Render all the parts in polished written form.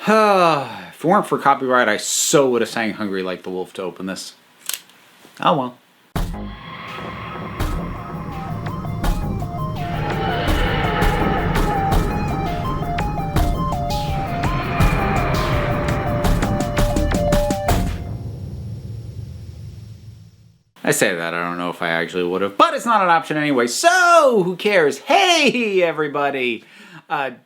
If it weren't for copyright, I so would have sang Hungry Like the Wolf to open this. Oh well. I say that, I don't know if I actually would have, but it's not an option anyway, so who cares? Hey, everybody!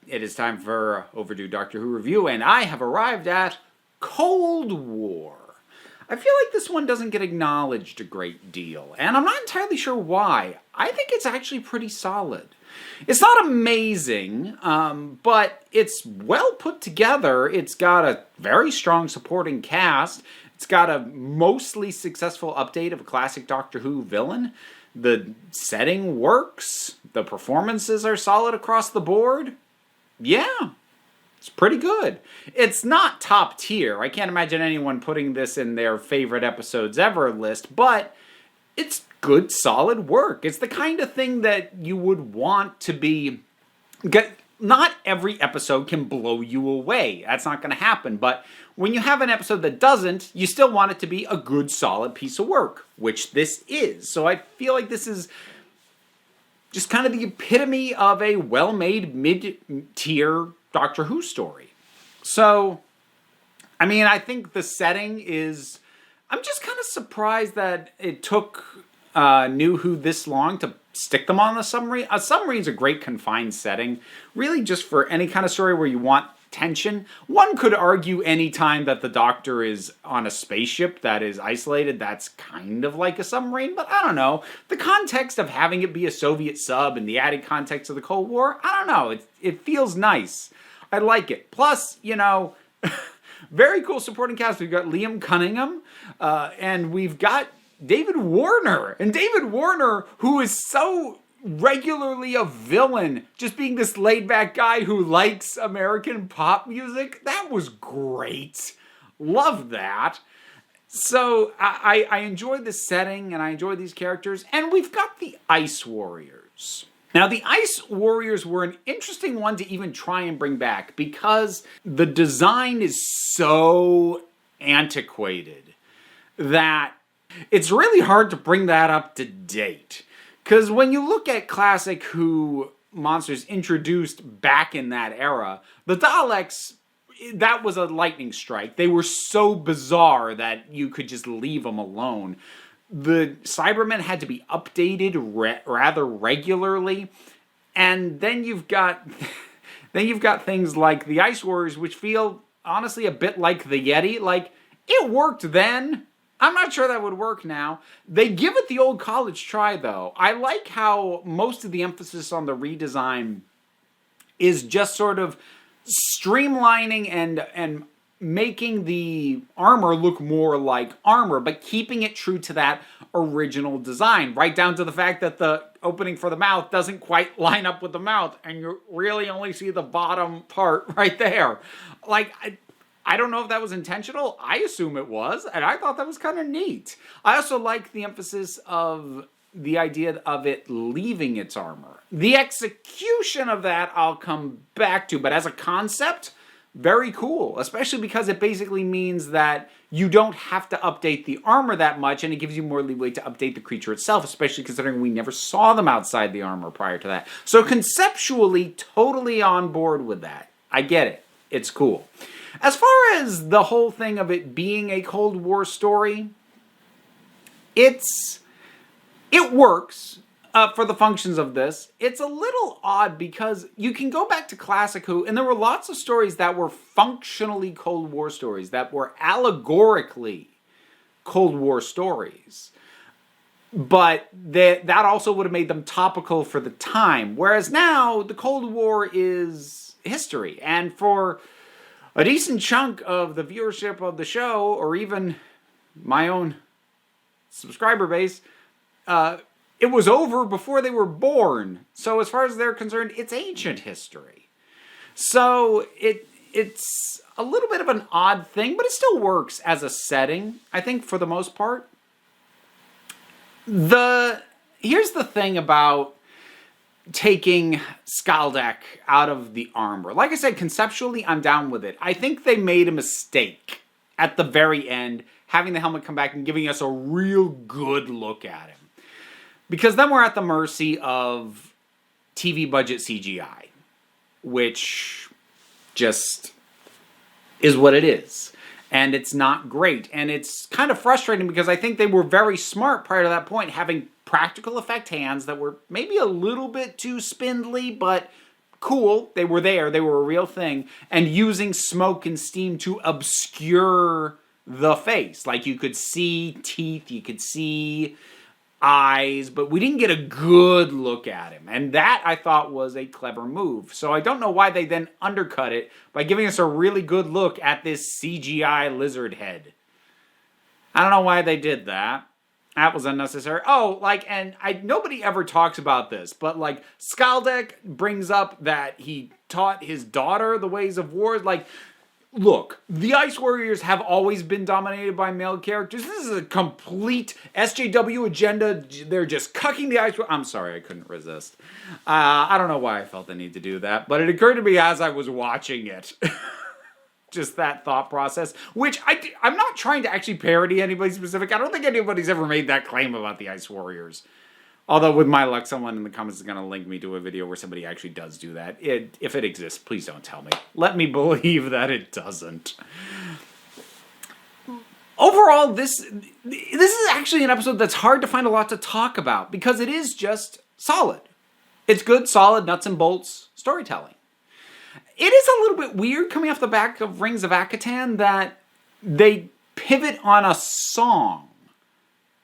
It is time for Overdue Doctor Who review, and I have arrived at Cold War. I feel like this one doesn't get acknowledged a great deal, and I'm not entirely sure why. I think it's actually pretty solid. It's not amazing, but it's well put together. It's got a very strong supporting cast. It's got a mostly successful update of a classic Doctor Who villain. The setting works. The performances are solid across the board. Yeah, it's pretty good. It's not top tier. I can't imagine anyone putting this in their favorite episodes ever list, but it's good, solid work. It's the kind of thing that you would want to be... Not every episode can blow you away. That's not going to happen. But when you have an episode that doesn't, you still want it to be a good, solid piece of work, which this is. So I feel like this is just kind of the epitome of a well-made, mid-tier Doctor Who story. So, I mean, I think the setting is... I'm just kind of surprised that it took New Who this long to stick them on the submarine. A submarine's a great confined setting, really just for any kind of story where you want tension. One could argue any time that the Doctor is on a spaceship that is isolated, that's kind of like a submarine, but I don't know. The context of having it be a Soviet sub and the added context of the Cold War, I don't know. It feels nice. I like it. Plus, you know, very cool supporting cast. We've got Liam Cunningham, and we've got David Warner. And David Warner, who is so regularly a villain, just being this laid-back guy who likes American pop music, that was great. Love that. So I enjoyed this setting, and I enjoyed these characters. And we've got the Ice Warriors. Now, the Ice Warriors were an interesting one to even try and bring back because the design is so antiquated that it's really hard to bring that up to date. Because when you look at classic Who monsters introduced back in that era, the Daleks, that was a lightning strike. They were so bizarre that you could just leave them alone. The Cybermen had to be updated rather regularly. And then you've got things like the Ice Warriors, which feel, honestly, a bit like the Yeti. Like, it worked then. I'm not sure that would work now. They give it the old college try, though. I like how most of the emphasis on the redesign is just sort of streamlining and making the armor look more like armor, but keeping it true to that original design, right down to the fact that the opening for the mouth doesn't quite line up with the mouth, and you really only see the bottom part right there. Like, I don't know if that was intentional. I assume it was, and I thought that was kind of neat. I also like the emphasis of the idea of it leaving its armor. The execution of that I'll come back to, but as a concept, very cool, especially because it basically means that you don't have to update the armor that much, and it gives you more leeway to update the creature itself, especially considering we never saw them outside the armor prior to that. So conceptually, totally on board with that. I get it. It's cool. As far as the whole thing of it being a Cold War story, it works for the functions of this. It's a little odd because you can go back to Classic Who, and there were lots of stories that were functionally Cold War stories, that were allegorically Cold War stories. But that also would have made them topical for the time. Whereas now, the Cold War is history. And for a decent chunk of the viewership of the show, or even my own subscriber base, it was over before they were born. So as far as they're concerned, it's ancient history. So it's a little bit of an odd thing, but it still works as a setting, I think, for the most part. Here's the thing about taking Skaldek out of the armor. Like I said, conceptually, I'm down with it. I think they made a mistake at the very end, having the helmet come back and giving us a real good look at him. Because then we're at the mercy of TV budget CGI, which just is what it is. And it's not great. And it's kind of frustrating because I think they were very smart prior to that point, having practical effect hands that were maybe a little bit too spindly, but cool. They were there. They were a real thing. And using smoke and steam to obscure the face. Like you could see teeth, you could see eyes, but we didn't get a good look at him. And that, I thought, was a clever move. So I don't know why they then undercut it by giving us a really good look at this CGI lizard head. I don't know why they did that. That was unnecessary. Oh, nobody ever talks about this, but Skaldek brings up that he taught his daughter the ways of war. Look, the Ice Warriors have always been dominated by male characters. This is a complete SJW agenda. They're just cucking the Ice Warriors. I'm sorry, I couldn't resist. I don't know why I felt the need to do that, but it occurred to me as I was watching it. Just that thought process, which I'm not trying to actually parody anybody specific. I don't think anybody's ever made that claim about the Ice Warriors. Although, with my luck, someone in the comments is going to link me to a video where somebody actually does do that. If it exists, please don't tell me. Let me believe that it doesn't. Overall, this is actually an episode that's hard to find a lot to talk about because it is just solid. It's good, solid, nuts and bolts storytelling. It is a little bit weird coming off the back of Rings of Akatan that they pivot on a song.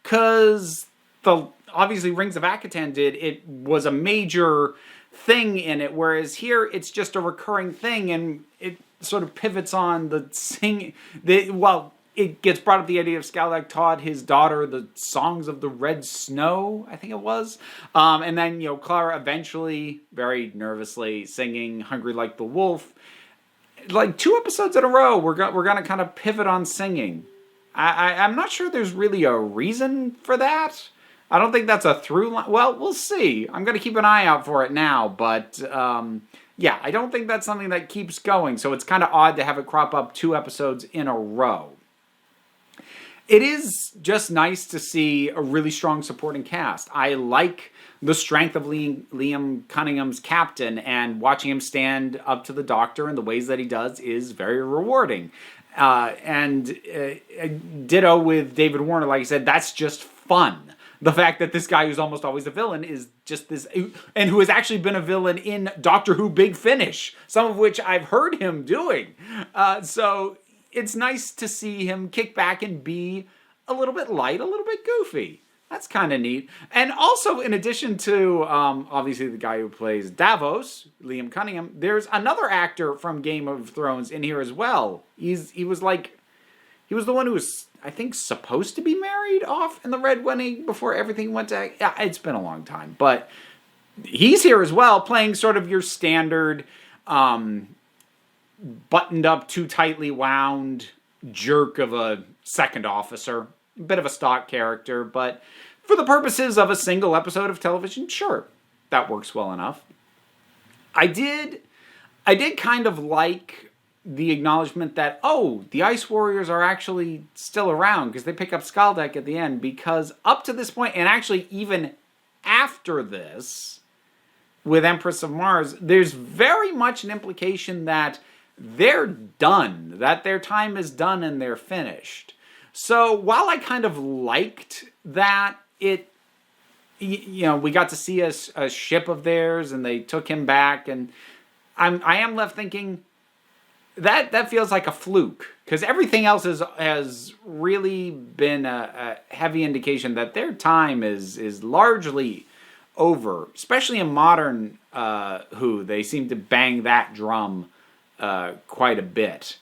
Because obviously Rings of Akatan it was a major thing in it, whereas here it's just a recurring thing and it sort of pivots on the sing. It gets brought up the idea of Skaldek taught his daughter the songs of the Red Snow, I think it was. And then, Clara eventually, very nervously, singing Hungry Like the Wolf. 2 episodes in a row, we're going to kind of pivot on singing. I'm not sure there's really a reason for that. I don't think that's a through line. Well, we'll see. I'm going to keep an eye out for it now, but I don't think that's something that keeps going. So it's kind of odd to have it crop up 2 episodes in a row. It is just nice to see a really strong supporting cast. I like the strength of Liam Cunningham's captain, and watching him stand up to the Doctor in the ways that he does is very rewarding. And ditto with David Warner, like I said, that's just fun. The fact that this guy who's almost always a villain is just this, and who has actually been a villain in Doctor Who Big Finish, some of which I've heard him doing. So it's nice to see him kick back and be a little bit light, a little bit goofy. That's kind of neat. And also, in addition to, obviously, the guy who plays Davos, Liam Cunningham, there's another actor from Game of Thrones in here as well. He was the one who was, I think, supposed to be married off in the Red Wedding before everything went to... Yeah, it's been a long time. But he's here as well, playing sort of your standard... buttoned up, too tightly wound jerk of a second officer. A bit of a stock character, but for the purposes of a single episode of television, sure, that works well enough. I did kind of like the acknowledgement that, the Ice Warriors are actually still around, because they pick up Skaldek at the end, because up to this point, and actually even after this, with Empress of Mars, there's very much an implication that they're done, that their time is done and they're finished. So while I kind of liked that we got to see a ship of theirs and they took him back, and I am left thinking that feels like a fluke, because everything else has really been a heavy indication that their time is largely over, especially in modern Who. They seem to bang that drum quite a bit.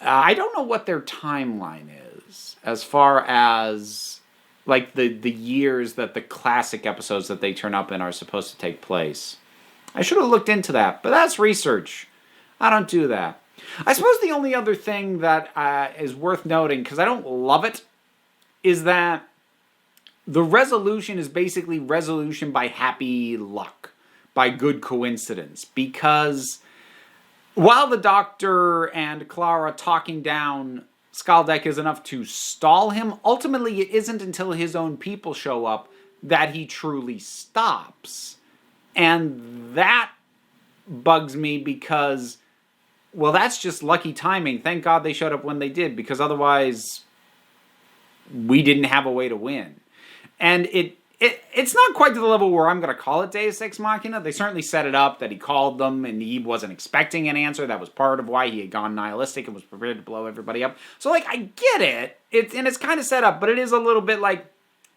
I don't know what their timeline is as far as the years that the classic episodes that they turn up in are supposed to take place. I should have looked into that, but that's research. I don't do that. I suppose the only other thing that is worth noting, because I don't love it, is that the resolution is basically resolution by happy luck. by good coincidence, because while the Doctor and Clara talking down Skaldek is enough to stall him, ultimately it isn't until his own people show up that he truly stops. And that bugs me because, well, that's just lucky timing. Thank God they showed up when they did, because otherwise we didn't have a way to win. And it's not quite to the level where I'm going to call it Deus Ex Machina. They certainly set it up that he called them and he wasn't expecting an answer. That was part of why he had gone nihilistic and was prepared to blow everybody up. So, like, I get it. It's kind of set up, but it is a little bit like,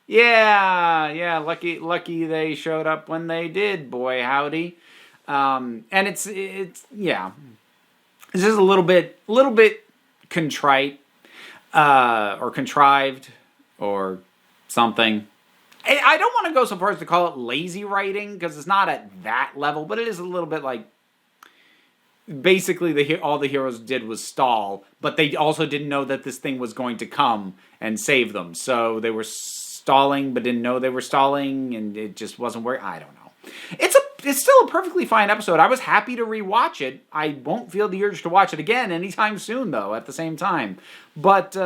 yeah, lucky they showed up when they did, boy, howdy. And it's just a little bit contrite, or contrived, or something. I don't want to go so far as to call it lazy writing, because it's not at that level, but it is a little bit like, basically all the heroes did was stall, but they also didn't know that this thing was going to come and save them. So they were stalling, but didn't know they were stalling, and it just wasn't working. I don't know. It's still a perfectly fine episode. I was happy to rewatch it. I won't feel the urge to watch it again anytime soon, though, at the same time. But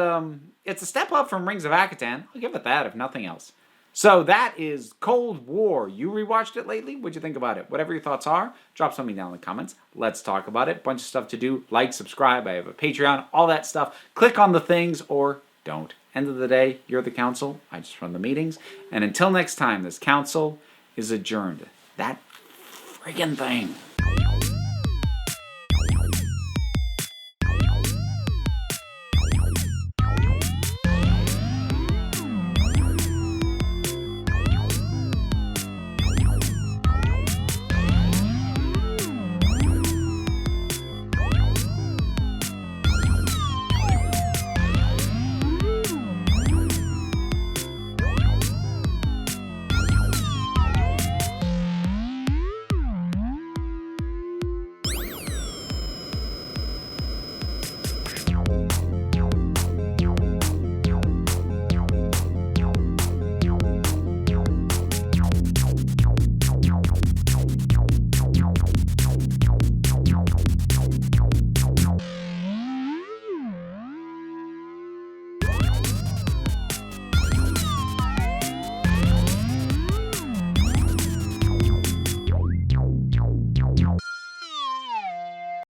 it's a step up from Rings of Akatan. I'll give it that, if nothing else. So that is Cold War. You rewatched it lately? What'd you think about it? Whatever your thoughts are, drop something down in the comments. Let's talk about it. Bunch of stuff to do. Like, subscribe. I have a Patreon. All that stuff. Click on the things or don't. End of the day, you're the council. I just run the meetings. And until next time, this council is adjourned. That friggin' thing.